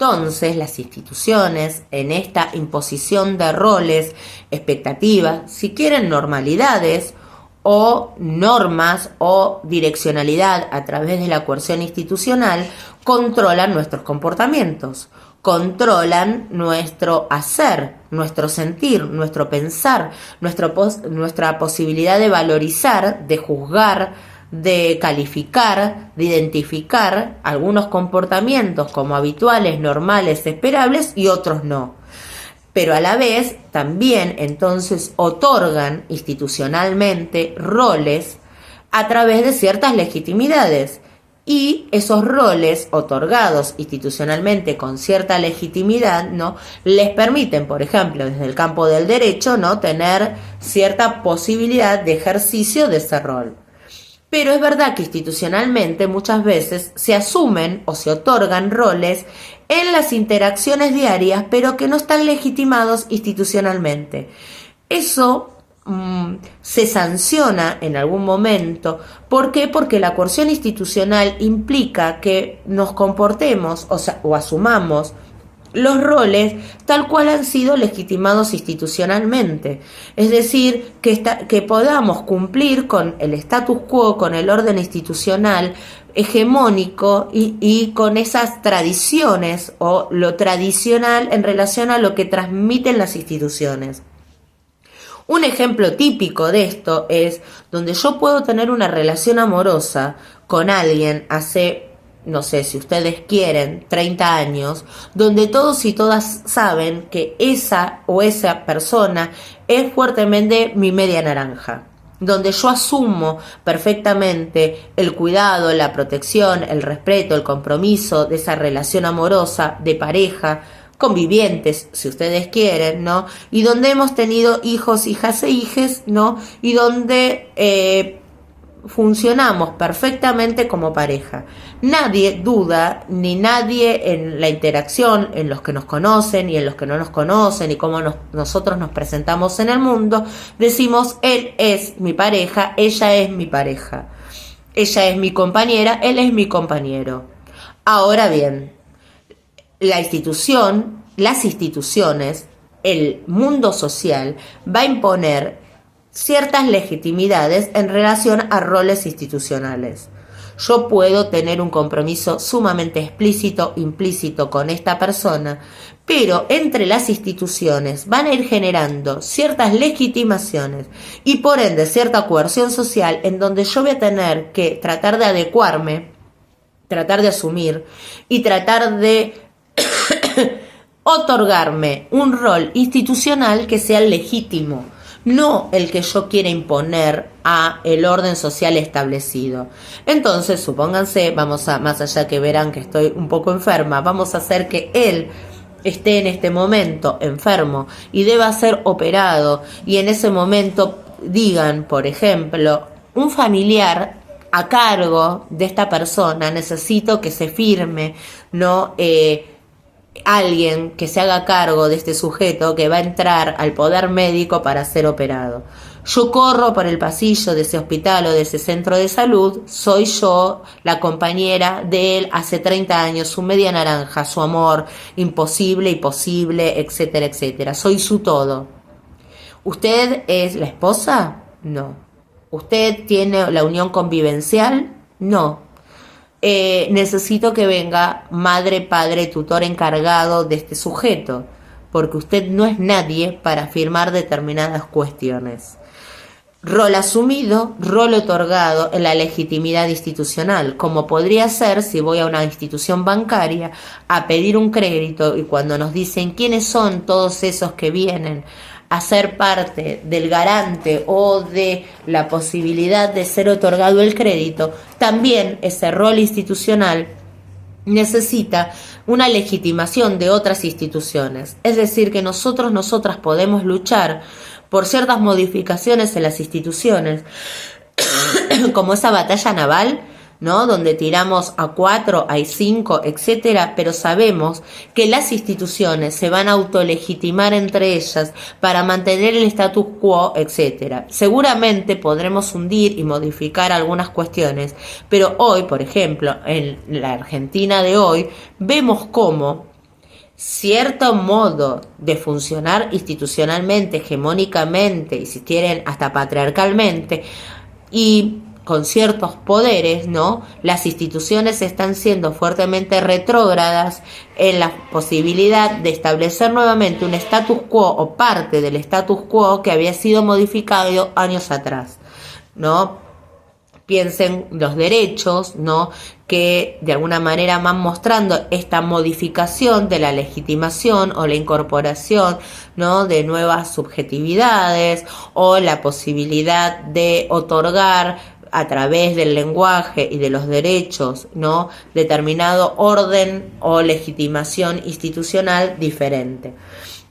Entonces, las instituciones, en esta imposición de roles, expectativas, si quieren normalidades o normas o direccionalidad a través de la coerción institucional, controlan nuestros comportamientos, controlan nuestro hacer, nuestro sentir, nuestro pensar, nuestra posibilidad de valorizar, de juzgar, de calificar, de identificar algunos comportamientos como habituales, normales, esperables y otros no. Pero a la vez también entonces otorgan institucionalmente roles a través de ciertas legitimidades. Y esos roles otorgados institucionalmente con cierta legitimidad, ¿no?, les permiten, por ejemplo, desde el campo del derecho, ¿no?, tener cierta posibilidad de ejercicio de ese rol. Pero es verdad que institucionalmente muchas veces se asumen o se otorgan roles en las interacciones diarias, pero que no están legitimados institucionalmente. Eso se sanciona en algún momento. ¿Por qué? Porque la coerción institucional implica que nos comportemos o asumamos los roles tal cual han sido legitimados institucionalmente. Es decir, que podamos cumplir con el status quo, con el orden institucional hegemónico y con esas tradiciones o lo tradicional en relación a lo que transmiten las instituciones. Un ejemplo típico de esto es donde yo puedo tener una relación amorosa con alguien hace, no sé, si ustedes quieren, 30 años, donde todos y todas saben que esa persona es fuertemente mi media naranja, donde yo asumo perfectamente el cuidado, la protección, el respeto, el compromiso de esa relación amorosa, de pareja, convivientes, si ustedes quieren, ¿no? Y donde hemos tenido hijos, hijas e hijes, ¿no? Y donde funcionamos perfectamente como pareja. Nadie duda, ni nadie en la interacción, en los que nos conocen y en los que no nos conocen y cómo nosotros nos presentamos en el mundo, decimos, él es mi pareja, ella es mi pareja, ella es mi compañera, él es mi compañero. Ahora bien, las instituciones, el mundo social va a imponer ciertas legitimidades en relación a roles institucionales. Yo puedo tener un compromiso sumamente explícito, implícito con esta persona, pero entre las instituciones van a ir generando ciertas legitimaciones y por ende cierta coerción social en donde yo voy a tener que tratar de adecuarme, tratar de asumir y tratar de otorgarme un rol institucional que sea legítimo, no el que yo quiera imponer a el orden social establecido. Entonces, supónganse, más allá que verán que estoy un poco enferma, vamos a hacer que él esté en este momento enfermo y deba ser operado, y en ese momento digan, por ejemplo, un familiar a cargo de esta persona, necesito que se firme, ¿no?, alguien que se haga cargo de este sujeto que va a entrar al poder médico para ser operado. Yo corro por el pasillo de ese hospital o de ese centro de salud, soy yo la compañera de él hace 30 años, su media naranja, su amor imposible y posible, etcétera, etcétera. Soy su todo. ¿Usted es la esposa? No. ¿Usted tiene la unión convivencial? No. Necesito que venga madre, padre, tutor encargado de este sujeto, porque usted no es nadie para afirmar determinadas cuestiones. Rol asumido, rol otorgado en la legitimidad institucional, como podría ser si voy a una institución bancaria a pedir un crédito y cuando nos dicen quiénes son todos esos que vienen a ser parte del garante o de la posibilidad de ser otorgado el crédito, también ese rol institucional necesita una legitimación de otras instituciones. Es decir, que nosotras podemos luchar por ciertas modificaciones en las instituciones, como esa batalla naval, ¿no?, donde tiramos a 4, hay 5, etcétera, pero sabemos que las instituciones se van a autolegitimar entre ellas para mantener el status quo, etcétera. Seguramente podremos hundir y modificar algunas cuestiones, pero hoy, por ejemplo, en la Argentina de hoy, vemos cómo cierto modo de funcionar institucionalmente, hegemónicamente y si quieren hasta patriarcalmente y con ciertos poderes, ¿no? Las instituciones están siendo fuertemente retrógradas en la posibilidad de establecer nuevamente un status quo o parte del status quo que había sido modificado años atrás, ¿no? Piensen los derechos, ¿no? Que de alguna manera van mostrando esta modificación de la legitimación o la incorporación, ¿no? De nuevas subjetividades o la posibilidad de otorgar a través del lenguaje y de los derechos, ¿no? Determinado orden o legitimación institucional diferente.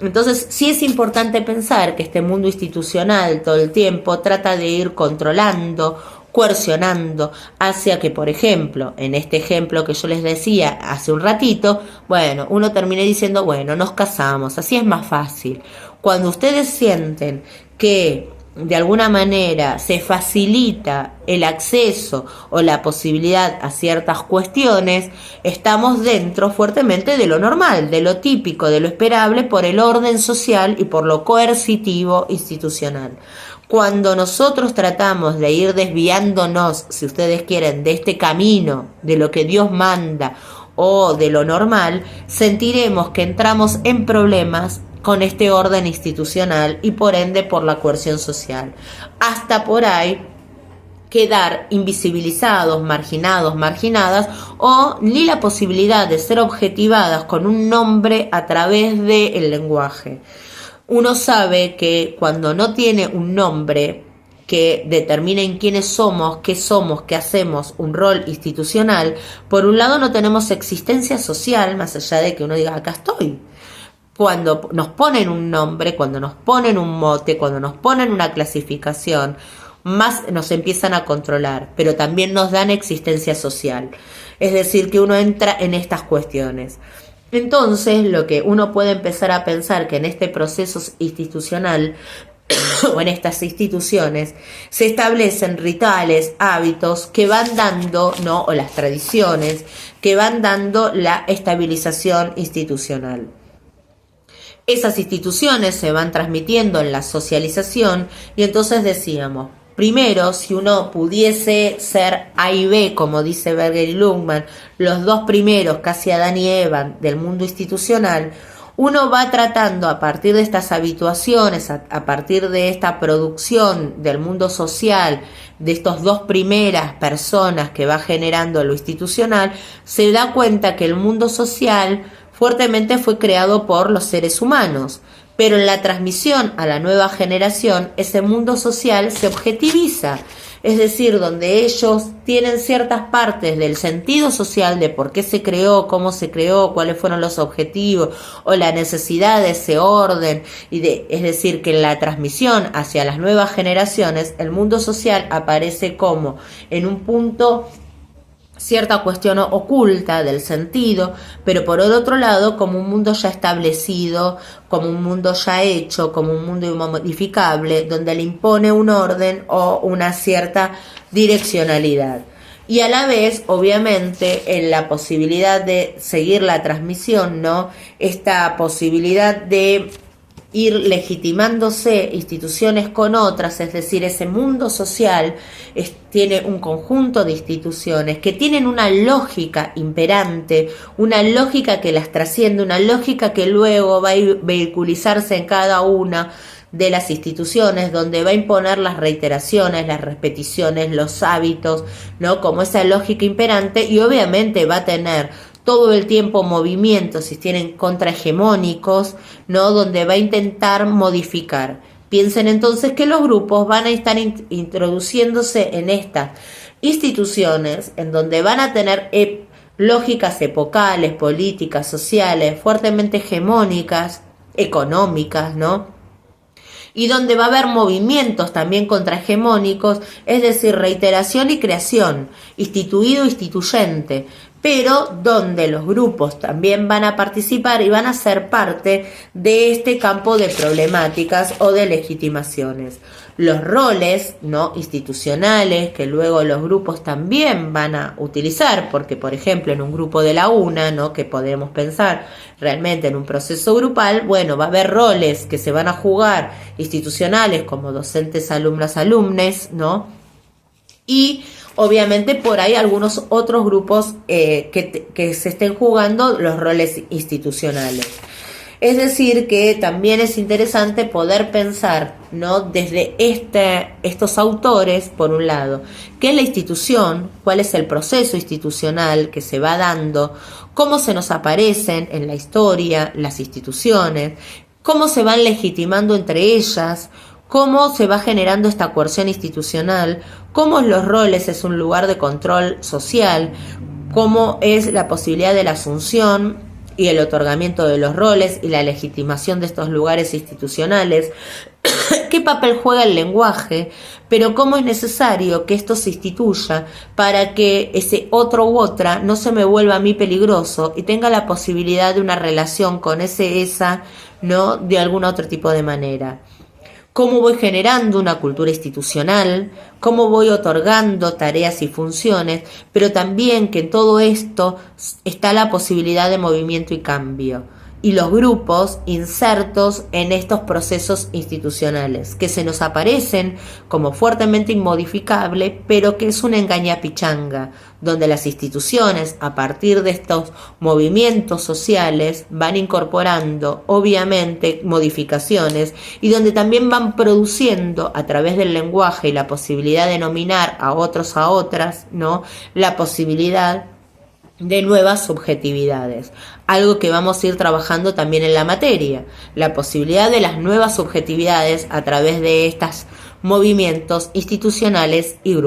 Entonces, sí es importante pensar que este mundo institucional todo el tiempo trata de ir controlando, coercionando hacia que, por ejemplo, en este ejemplo que yo les decía hace un ratito, bueno, uno termine diciendo, bueno, nos casamos, así es más fácil. Cuando ustedes sienten que de alguna manera se facilita el acceso o la posibilidad a ciertas cuestiones, estamos dentro fuertemente de lo normal, de lo típico, de lo esperable por el orden social y por lo coercitivo institucional. Cuando nosotros tratamos de ir desviándonos, si ustedes quieren, de este camino, de lo que Dios manda o de lo normal, sentiremos que entramos en problemas con este orden institucional y por ende por la coerción social. Hasta por ahí quedar invisibilizados, marginados, marginadas o ni la posibilidad de ser objetivadas con un nombre a través del lenguaje. Uno sabe que cuando no tiene un nombre que determinen quiénes somos, qué hacemos, un rol institucional, por un lado no tenemos existencia social, más allá de que uno diga, acá estoy. Cuando nos ponen un nombre, cuando nos ponen un mote, cuando nos ponen una clasificación, más nos empiezan a controlar, pero también nos dan existencia social. Es decir, que uno entra en estas cuestiones. Entonces, lo que uno puede empezar a pensar que en este proceso institucional o en estas instituciones se establecen rituales, hábitos que van dando, ¿no? O las tradiciones que van dando la estabilización institucional. Esas instituciones se van transmitiendo en la socialización y entonces decíamos, primero, si uno pudiese ser A y B, como dice Berger y Lungman, los dos primeros, casi Adán y Eva, del mundo institucional, uno va tratando a partir de estas habituaciones, a partir de esta producción del mundo social, de estas dos primeras personas que va generando lo institucional, se da cuenta que el mundo social fuertemente fue creado por los seres humanos, pero en la transmisión a la nueva generación ese mundo social se objetiviza, es decir, donde ellos tienen ciertas partes del sentido social de por qué se creó, cómo se creó, cuáles fueron los objetivos o la necesidad de ese orden, es decir, que en la transmisión hacia las nuevas generaciones el mundo social aparece como en un punto cierta cuestión oculta del sentido, pero por el otro lado como un mundo ya establecido, como un mundo ya hecho, como un mundo inmodificable, donde le impone un orden o una cierta direccionalidad. Y a la vez, obviamente, en la posibilidad de seguir la transmisión, ¿no? Esta posibilidad de ir legitimándose instituciones con otras, es decir, ese mundo social tiene un conjunto de instituciones que tienen una lógica imperante, una lógica que las trasciende, una lógica que luego va a vehiculizarse en cada una de las instituciones, donde va a imponer las reiteraciones, las repeticiones, los hábitos, ¿no? Como esa lógica imperante, y obviamente va a tener todo el tiempo movimientos, si tienen contrahegemónicos, ¿no? Donde va a intentar modificar. Piensen entonces que los grupos van a estar introduciéndose en estas instituciones, en donde van a tener lógicas epocales, políticas, sociales, fuertemente hegemónicas, económicas, ¿no? Y donde va a haber movimientos también contrahegemónicos, es decir, reiteración y creación, instituido, instituyente, pero donde los grupos también van a participar y van a ser parte de este campo de problemáticas o de legitimaciones. Los roles, ¿no?, institucionales que luego los grupos también van a utilizar, porque por ejemplo en un grupo de la UNA, ¿no?, que podemos pensar realmente en un proceso grupal, bueno, va a haber roles que se van a jugar institucionales como docentes, alumnas, alumnes, ¿no? Y obviamente por ahí algunos otros grupos que se estén jugando los roles institucionales. Es decir, que también es interesante poder pensar, ¿no?, desde estos autores, por un lado, qué es la institución, cuál es el proceso institucional que se va dando, cómo se nos aparecen en la historia las instituciones, cómo se van legitimando entre ellas, cómo se va generando esta coerción institucional, cómo los roles es un lugar de control social, cómo es la posibilidad de la asunción y el otorgamiento de los roles y la legitimación de estos lugares institucionales, qué papel juega el lenguaje, pero cómo es necesario que esto se instituya para que ese otro u otra no se me vuelva a mí peligroso y tenga la posibilidad de una relación con esa, ¿no?, de algún otro tipo de manera. Cómo voy generando una cultura institucional, cómo voy otorgando tareas y funciones, pero también que en todo esto está la posibilidad de movimiento y cambio. Y los grupos insertos en estos procesos institucionales, que se nos aparecen como fuertemente inmodificable, pero que es una engañapichanga, donde las instituciones, a partir de estos movimientos sociales, van incorporando, obviamente, modificaciones, y donde también van produciendo, a través del lenguaje y la posibilidad de nominar a otros a otras, ¿no?, la posibilidad de nuevas subjetividades, algo que vamos a ir trabajando también en la materia, la posibilidad de las nuevas subjetividades a través de estos movimientos institucionales y grupos.